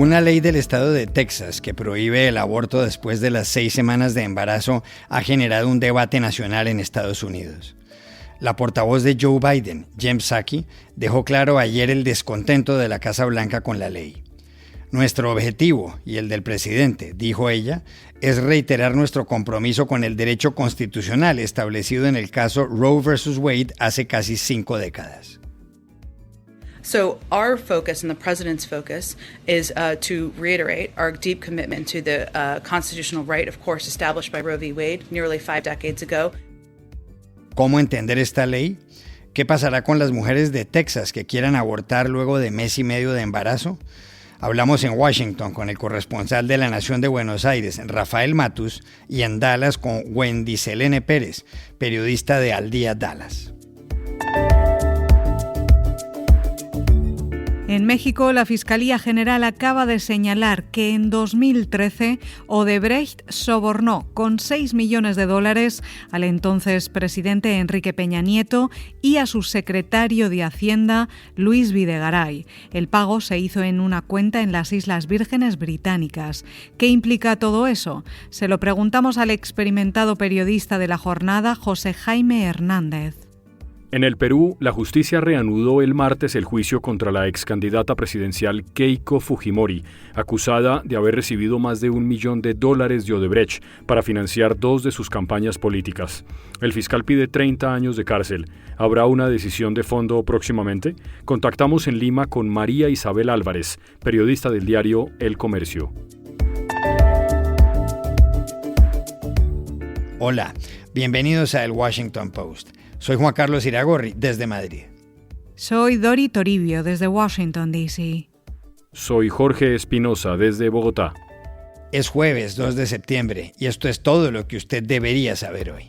Una ley del estado de Texas que prohíbe el aborto después de las 6 semanas de embarazo ha generado un debate nacional en Estados Unidos. La portavoz de Joe Biden, Jen Psaki, dejó claro ayer el descontento de la Casa Blanca con la ley. Nuestro objetivo, y el del presidente, dijo ella, es reiterar nuestro compromiso con el derecho constitucional establecido en el caso Roe vs. Wade hace casi 5 décadas. So our focus and the president's focus is to reiterate our deep commitment to the constitutional right, of course, established by Roe v. Wade nearly 5 decades ago. ¿Cómo entender esta ley? ¿Qué pasará con las mujeres de Texas que quieran abortar luego de mes y medio de embarazo? Hablamos en Washington con el corresponsal de La Nación de Buenos Aires, Rafael Matus, y en Dallas con Wendy Selene Pérez, periodista de Al Día Dallas. En México, la Fiscalía General acaba de señalar que en 2013 Odebrecht sobornó con $6 millones al entonces presidente Enrique Peña Nieto y a su secretario de Hacienda, Luis Videgaray. El pago se hizo en una cuenta en las Islas Vírgenes Británicas. ¿Qué implica todo eso? Se lo preguntamos al experimentado periodista de La Jornada, José Jaime Hernández. En el Perú, la justicia reanudó el martes el juicio contra la excandidata presidencial Keiko Fujimori, acusada de haber recibido más de $1 millón de Odebrecht para financiar 2 de sus campañas políticas. El fiscal pide 30 años de cárcel. ¿Habrá una decisión de fondo próximamente? Contactamos en Lima con María Isabel Álvarez, periodista del diario El Comercio. Hola, bienvenidos a El Washington Post. Soy Juan Carlos Iragorri, desde Madrid. Soy Dori Toribio, desde Washington, D.C. Soy Jorge Espinosa, desde Bogotá. Es jueves 2 de septiembre y esto es todo lo que usted debería saber hoy.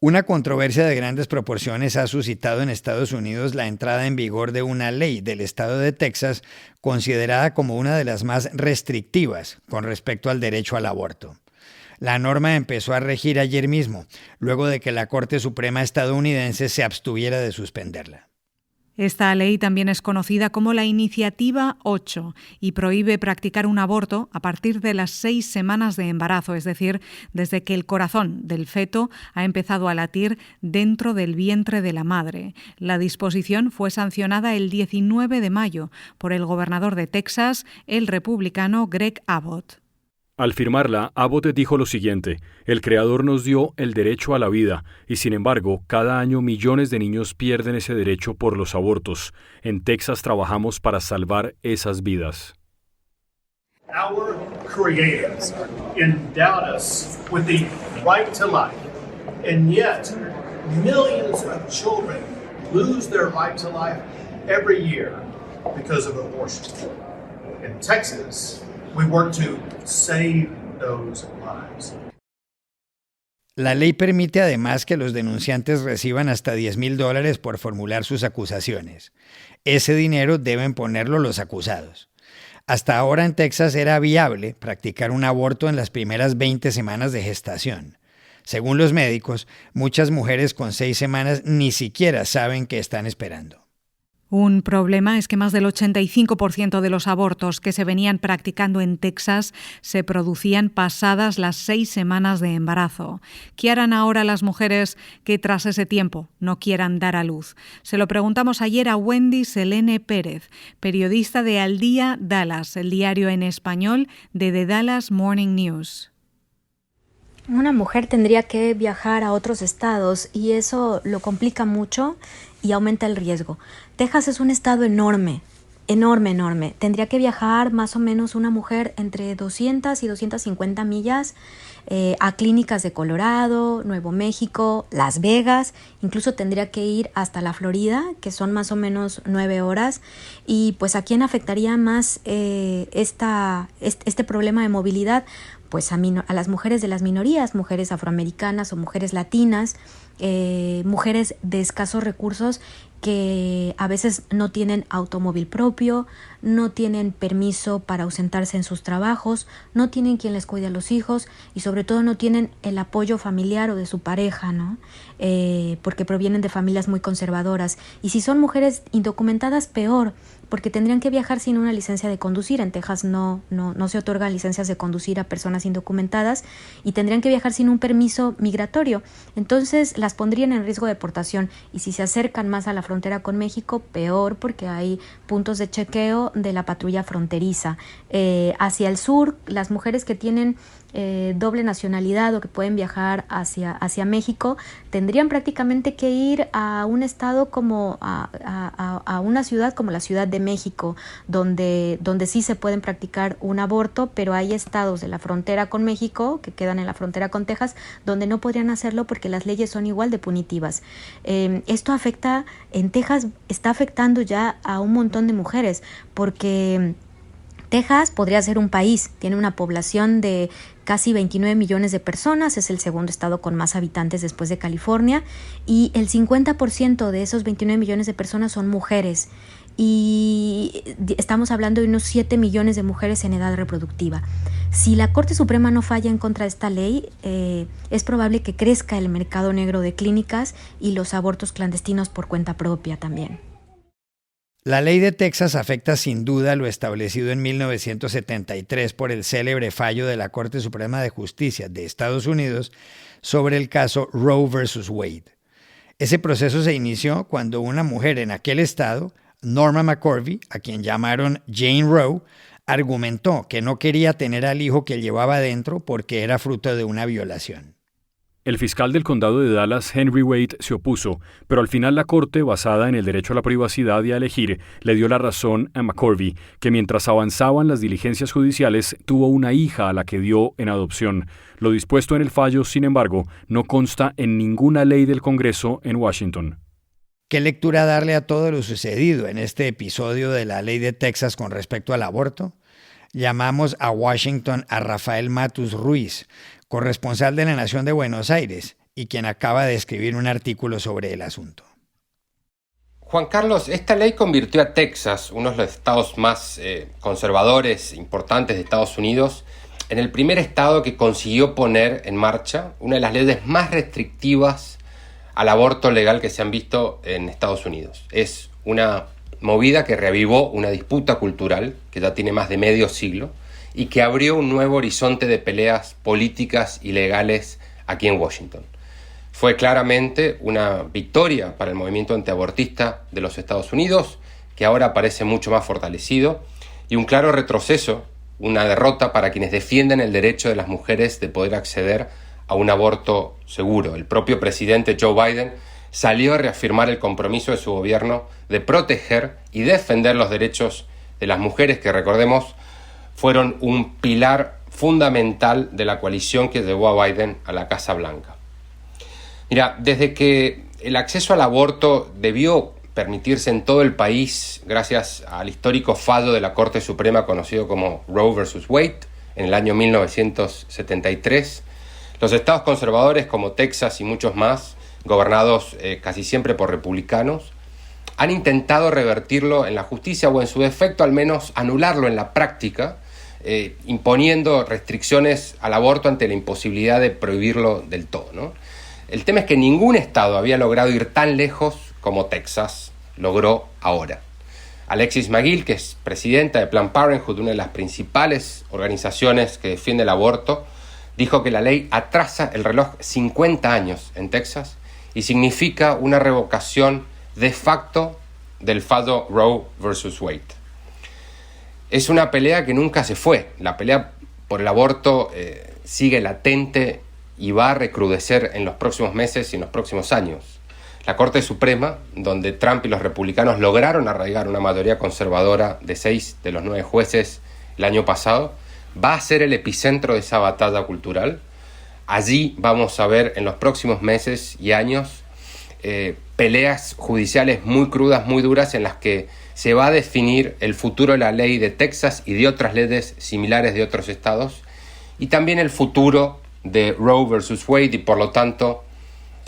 Una controversia de grandes proporciones ha suscitado en Estados Unidos la entrada en vigor de una ley del estado de Texas considerada como una de las más restrictivas con respecto al derecho al aborto. La norma empezó a regir ayer mismo, luego de que la Corte Suprema estadounidense se abstuviera de suspenderla. Esta ley también es conocida como la Iniciativa 8 y prohíbe practicar un aborto a partir de las 6 semanas de embarazo, es decir, desde que el corazón del feto ha empezado a latir dentro del vientre de la madre. La disposición fue sancionada el 19 de mayo por el gobernador de Texas, el republicano Greg Abbott. Al firmarla, Abbott dijo lo siguiente: el Creador nos dio el derecho a la vida y, sin embargo, cada año millones de niños pierden ese derecho por los abortos. En Texas trabajamos para salvar esas vidas. Our creators endowed us with the right to life, and yet millions of children lose their right to life every year because of abortion. In Texas, we work to save those lives. La ley permite además que los denunciantes reciban hasta $10,000 por formular sus acusaciones. Ese dinero deben ponerlo los acusados. Hasta ahora en Texas era viable practicar un aborto en las primeras 20 semanas de gestación. Según los médicos, muchas mujeres con 6 semanas ni siquiera saben que están esperando. Un problema es que más del 85% de los abortos que se venían practicando en Texas se producían pasadas las 6 semanas de embarazo. ¿Qué harán ahora las mujeres que tras ese tiempo no quieran dar a luz? Se lo preguntamos ayer a Wendy Selene Pérez, periodista de Al Día Dallas, el diario en español de The Dallas Morning News. Una mujer tendría que viajar a otros estados y eso lo complica mucho y aumenta el riesgo. Texas es un estado enorme. Tendría que viajar más o menos una mujer entre 200 y 250 millas a clínicas de Colorado, Nuevo México, Las Vegas. Incluso tendría que ir hasta la Florida, que son más o menos 9 horas. Y pues ¿a quién afectaría más este problema de movilidad? Pues a las mujeres de las minorías, mujeres afroamericanas o mujeres latinas, mujeres de escasos recursos que a veces no tienen automóvil propio, no tienen permiso para ausentarse en sus trabajos, no tienen quien les cuide a los hijos y sobre todo no tienen el apoyo familiar o de su pareja, ¿no? Porque provienen de familias muy conservadoras. Y si son mujeres indocumentadas, peor, porque tendrían que viajar sin una licencia de conducir. En Texas no se otorgan licencias de conducir a personas indocumentadas y tendrían que viajar sin un permiso migratorio. Entonces las pondrían en riesgo de deportación y si se acercan más a la frontera con México, peor, porque hay puntos de chequeo de la patrulla fronteriza. Hacia el sur, las mujeres que tienen doble nacionalidad o que pueden viajar hacia México tendrían prácticamente que ir a un estado como a una ciudad como la Ciudad de México, donde sí se pueden practicar un aborto, pero hay estados de la frontera con México que quedan en la frontera con Texas donde no podrían hacerlo porque las leyes son igual de punitivas. Esto afecta, en Texas está afectando ya a un montón de mujeres porque Texas podría ser un país, tiene una población de casi 29 millones de personas, es el segundo estado con más habitantes después de California y el 50% de esos 29 millones de personas son mujeres y estamos hablando de unos 7 millones de mujeres en edad reproductiva. Si la Corte Suprema no falla en contra de esta ley, es probable que crezca el mercado negro de clínicas y los abortos clandestinos por cuenta propia también. La ley de Texas afecta sin duda lo establecido en 1973 por el célebre fallo de la Corte Suprema de Justicia de Estados Unidos sobre el caso Roe vs. Wade. Ese proceso se inició cuando una mujer en aquel estado, Norma McCorvey, a quien llamaron Jane Roe, argumentó que no quería tener al hijo que llevaba dentro porque era fruto de una violación. El fiscal del condado de Dallas, Henry Wade, se opuso, pero al final la corte, basada en el derecho a la privacidad y a elegir, le dio la razón a McCorvey, que mientras avanzaban las diligencias judiciales, tuvo una hija a la que dio en adopción. Lo dispuesto en el fallo, sin embargo, no consta en ninguna ley del Congreso en Washington. ¿Qué lectura darle a todo lo sucedido en este episodio de la ley de Texas con respecto al aborto? Llamamos a Washington a Rafael Matus Ruiz, corresponsal de La Nación de Buenos Aires, y quien acaba de escribir un artículo sobre el asunto. Juan Carlos, esta ley convirtió a Texas, uno de los estados más conservadores, importantes de Estados Unidos, en el primer estado que consiguió poner en marcha una de las leyes más restrictivas al aborto legal que se han visto en Estados Unidos. Es una movida que reavivó una disputa cultural que ya tiene más de medio siglo y que abrió un nuevo horizonte de peleas políticas y legales aquí en Washington. Fue claramente una victoria para el movimiento antiabortista de los Estados Unidos, que ahora parece mucho más fortalecido, y un claro retroceso, una derrota para quienes defienden el derecho de las mujeres de poder acceder a un aborto seguro. El propio presidente Joe Biden salió a reafirmar el compromiso de su gobierno de proteger y defender los derechos de las mujeres, que recordemos fueron un pilar fundamental de la coalición que llevó a Biden a la Casa Blanca. Mira, desde que el acceso al aborto debió permitirse en todo el país gracias al histórico fallo de la Corte Suprema conocido como Roe vs. Wade en el año 1973, los estados conservadores como Texas y muchos más, gobernados casi siempre por republicanos, han intentado revertirlo en la justicia o en su defecto al menos anularlo en la práctica, imponiendo restricciones al aborto ante la imposibilidad de prohibirlo del todo, ¿no? El tema es que ningún estado había logrado ir tan lejos como Texas logró ahora. Alexis McGill, que es presidenta de Planned Parenthood, una de las principales organizaciones que defiende el aborto, dijo que la ley atrasa el reloj 50 años en Texas y significa una revocación de facto del fallo Roe vs. Wade. Es una pelea que nunca se fue. La pelea por el aborto sigue latente y va a recrudecer en los próximos meses y en los próximos años. La Corte Suprema, donde Trump y los republicanos lograron arraigar una mayoría conservadora de 6 de los 9 jueces el año pasado, va a ser el epicentro de esa batalla cultural. Allí vamos a ver en los próximos meses y años peleas judiciales muy crudas, muy duras, en las que se va a definir el futuro de la ley de Texas y de otras leyes similares de otros estados, y también el futuro de Roe vs. Wade y por lo tanto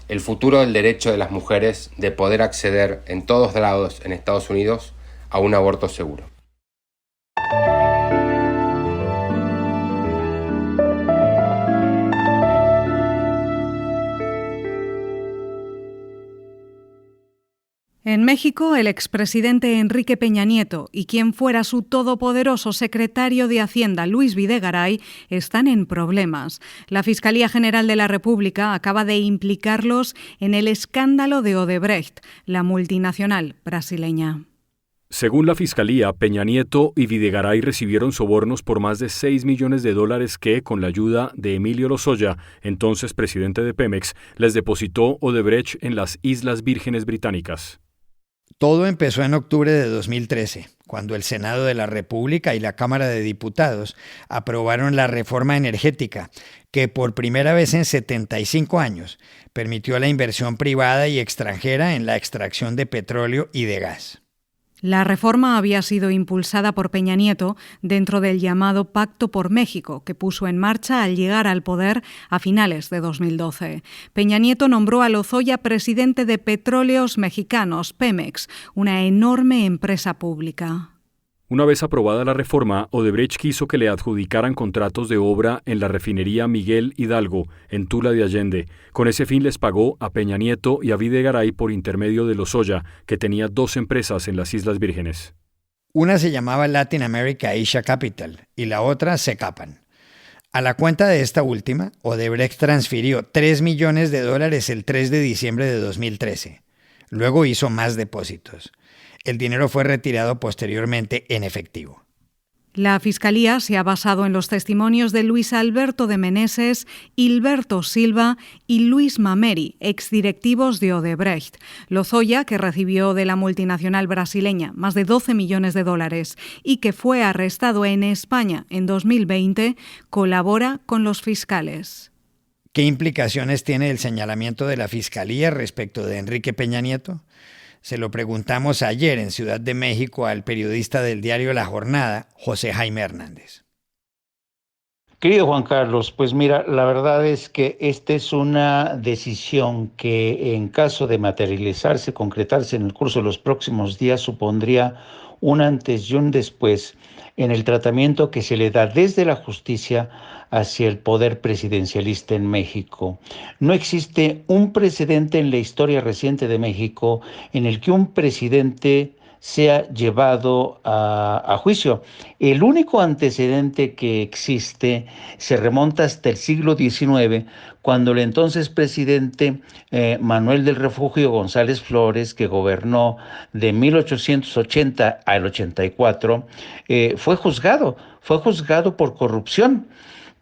el futuro del derecho de las mujeres de poder acceder en todos lados en Estados Unidos a un aborto seguro. En México, el expresidente Enrique Peña Nieto y quien fuera su todopoderoso secretario de Hacienda, Luis Videgaray, están en problemas. La Fiscalía General de la República acaba de implicarlos en el escándalo de Odebrecht, la multinacional brasileña. Según la Fiscalía, Peña Nieto y Videgaray recibieron sobornos por más de $6 millones que, con la ayuda de Emilio Lozoya, entonces presidente de Pemex, les depositó Odebrecht en las Islas Vírgenes Británicas. Todo empezó en octubre de 2013, cuando el Senado de la República y la Cámara de Diputados aprobaron la reforma energética, que por primera vez en 75 años permitió la inversión privada y extranjera en la extracción de petróleo y de gas. La reforma había sido impulsada por Peña Nieto dentro del llamado Pacto por México, que puso en marcha al llegar al poder a finales de 2012. Peña Nieto nombró a Lozoya presidente de Petróleos Mexicanos, Pemex, una enorme empresa pública. Una vez aprobada la reforma, Odebrecht quiso que le adjudicaran contratos de obra en la refinería Miguel Hidalgo, en Tula de Allende. Con ese fin les pagó a Peña Nieto y a Videgaray por intermedio de Lozoya, que tenía 2 empresas en las Islas Vírgenes. Una se llamaba Latin America Asia Capital y la otra Secapan. A la cuenta de esta última, Odebrecht transfirió $3 millones el 3 de diciembre de 2013. Luego hizo más depósitos. El dinero fue retirado posteriormente en efectivo. La Fiscalía se ha basado en los testimonios de Luis Alberto de Meneses, Hilberto Silva y Luis Mameri, exdirectivos de Odebrecht. Lozoya, que recibió de la multinacional brasileña más de $12 millones y que fue arrestado en España en 2020, colabora con los fiscales. ¿Qué implicaciones tiene el señalamiento de la Fiscalía respecto de Enrique Peña Nieto? Se lo preguntamos ayer en Ciudad de México al periodista del diario La Jornada, José Jaime Hernández. Querido Juan Carlos, pues mira, la verdad es que esta es una decisión que en caso de materializarse, concretarse en el curso de los próximos días, supondría un antes y un después en el tratamiento que se le da desde la justicia hacia el poder presidencialista en México. No existe un precedente en la historia reciente de México en el que un presidente sea llevado a juicio. El único antecedente que existe se remonta hasta el siglo XIX, cuando el entonces presidente Manuel del Refugio González Flores, que gobernó de 1880 al 84, fue juzgado por corrupción.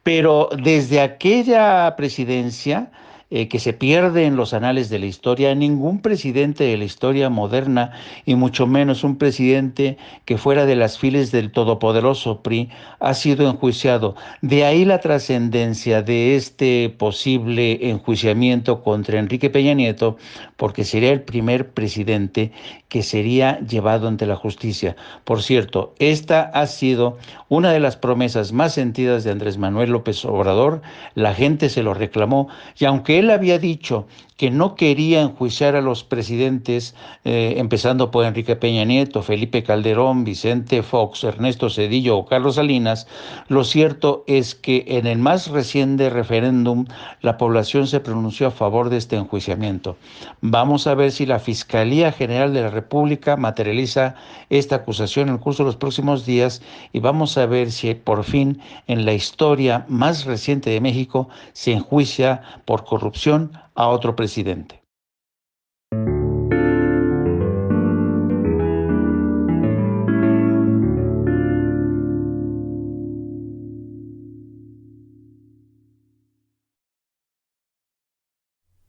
Pero desde aquella presidencia, que se pierde en los anales de la historia, ningún presidente de la historia moderna, y mucho menos un presidente que fuera de las filas del todopoderoso PRI, ha sido enjuiciado. De ahí la trascendencia de este posible enjuiciamiento contra Enrique Peña Nieto, porque sería el primer presidente que sería llevado ante la justicia. Por cierto, esta ha sido una de las promesas más sentidas de Andrés Manuel López Obrador. La gente se lo reclamó, y aunque él había dicho que no quería enjuiciar a los presidentes, empezando por Enrique Peña Nieto, Felipe Calderón, Vicente Fox, Ernesto Zedillo o Carlos Salinas, lo cierto es que en el más reciente referéndum la población se pronunció a favor de este enjuiciamiento. Vamos a ver si la Fiscalía General de la República materializa esta acusación en el curso de los próximos días, y vamos a ver si por fin en la historia más reciente de México se enjuicia por corrupción a otro presidente.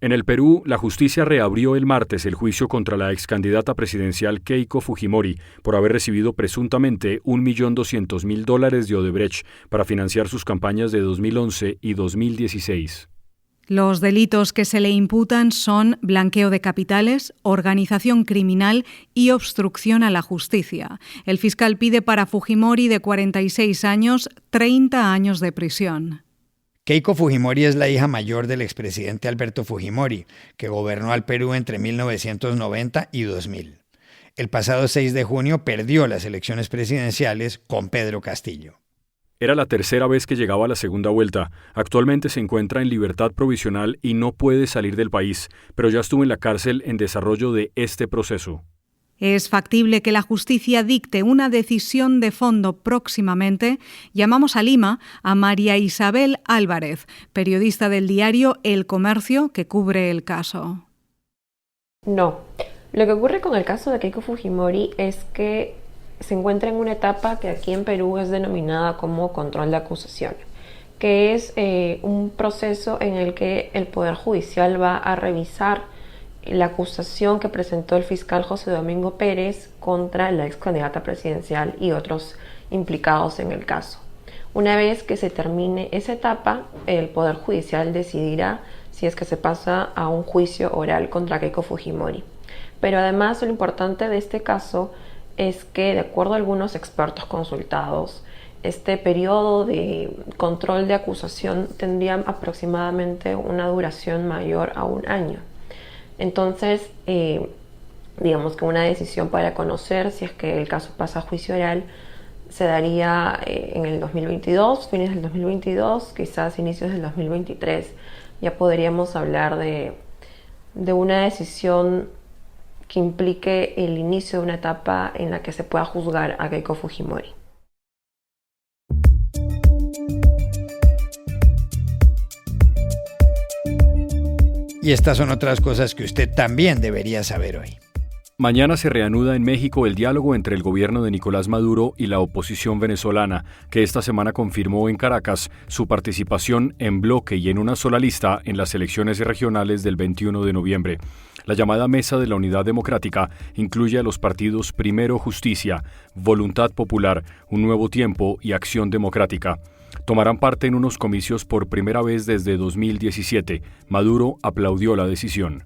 En el Perú, la justicia reabrió el martes el juicio contra la excandidata presidencial Keiko Fujimori por haber recibido presuntamente $1.200.000 de Odebrecht para financiar sus campañas de 2011 y 2016. Los delitos que se le imputan son blanqueo de capitales, organización criminal y obstrucción a la justicia. El fiscal pide para Fujimori, de 46 años, 30 años de prisión. Keiko Fujimori es la hija mayor del expresidente Alberto Fujimori, que gobernó al Perú entre 1990 y 2000. El pasado 6 de junio perdió las elecciones presidenciales con Pedro Castillo. Era la tercera vez que llegaba a la segunda vuelta. Actualmente se encuentra en libertad provisional y no puede salir del país, pero ya estuvo en la cárcel en desarrollo de este proceso. Es factible que la justicia dicte una decisión de fondo próximamente. Llamamos a Lima a María Isabel Álvarez, periodista del diario El Comercio, que cubre el caso. No. Lo que ocurre con el caso de Keiko Fujimori es que se encuentra en una etapa que aquí en Perú es denominada como control de acusación, que es un proceso en el que el Poder Judicial va a revisar la acusación que presentó el fiscal José Domingo Pérez contra la ex candidata presidencial y otros implicados en el caso. Una vez que se termine esa etapa, el Poder Judicial decidirá si es que se pasa a un juicio oral contra Keiko Fujimori. Pero además lo importante de este caso es que, de acuerdo a algunos expertos consultados, este periodo de control de acusación tendría aproximadamente una duración mayor a 1 año. Entonces, digamos que una decisión para conocer si es que el caso pasa a juicio oral se daría en el 2022, fines del 2022, quizás inicios del 2023. Ya podríamos hablar de una decisión que implique el inicio de una etapa en la que se pueda juzgar a Keiko Fujimori. Y estas son otras cosas que usted también debería saber hoy. Mañana se reanuda en México el diálogo entre el gobierno de Nicolás Maduro y la oposición venezolana, que esta semana confirmó en Caracas su participación en bloque y en una sola lista en las elecciones regionales del 21 de noviembre. La llamada Mesa de la Unidad Democrática incluye a los partidos Primero Justicia, Voluntad Popular, Un Nuevo Tiempo y Acción Democrática. Tomarán parte en unos comicios por primera vez desde 2017. Maduro aplaudió la decisión.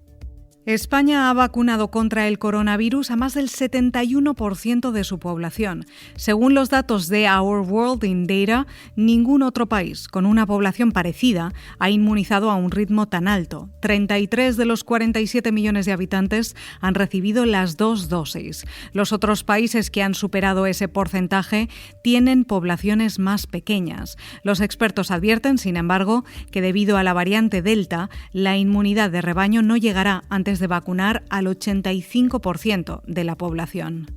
España ha vacunado contra el coronavirus a más del 71% de su población. Según los datos de Our World in Data, ningún otro país con una población parecida ha inmunizado a un ritmo tan alto. 33 de los 47 millones de habitantes han recibido las 2 dosis. Los otros países que han superado ese porcentaje tienen poblaciones más pequeñas. Los expertos advierten, sin embargo, que debido a la variante Delta, la inmunidad de rebaño no llegará antes de vacunar al 85% de la población.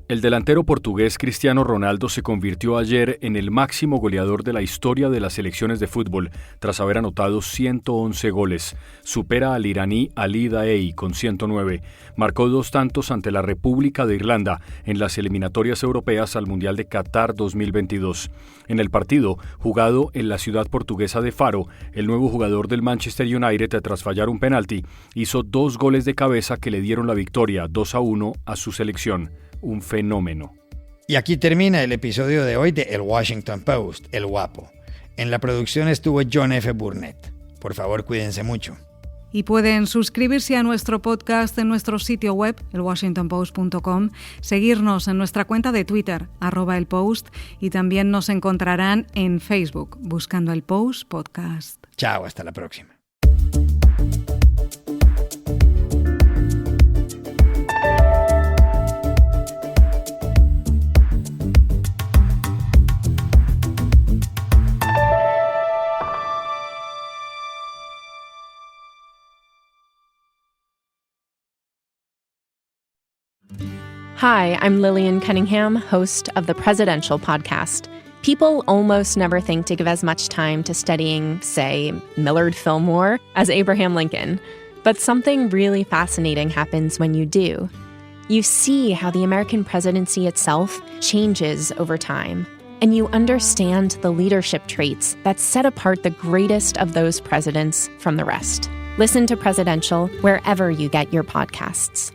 El delantero portugués Cristiano Ronaldo se convirtió ayer en el máximo goleador de la historia de las selecciones de fútbol, tras haber anotado 111 goles. Supera al iraní Ali Daei con 109. Marcó 2 tantos ante la República de Irlanda en las eliminatorias europeas al Mundial de Qatar 2022. En el partido, jugado en la ciudad portuguesa de Faro, el nuevo jugador del Manchester United, tras fallar un penalti, hizo 2 goles de cabeza que le dieron la victoria 2-1 a su selección. Un fenómeno. Y aquí termina el episodio de hoy de El Washington Post, El Guapo. En la producción estuvo John F. Burnett. Por favor, cuídense mucho. Y pueden suscribirse a nuestro podcast en nuestro sitio web, elwashingtonpost.com, seguirnos en nuestra cuenta de Twitter, @elpost, y también nos encontrarán en Facebook, buscando El Post Podcast. Chao, hasta la próxima. Hi, I'm Lillian Cunningham, host of the Presidential Podcast. People almost never think to give as much time to studying, say, Millard Fillmore as Abraham Lincoln. But something really fascinating happens when you do. You see how the American presidency itself changes over time, and you understand the leadership traits that set apart the greatest of those presidents from the rest. Listen to Presidential wherever you get your podcasts.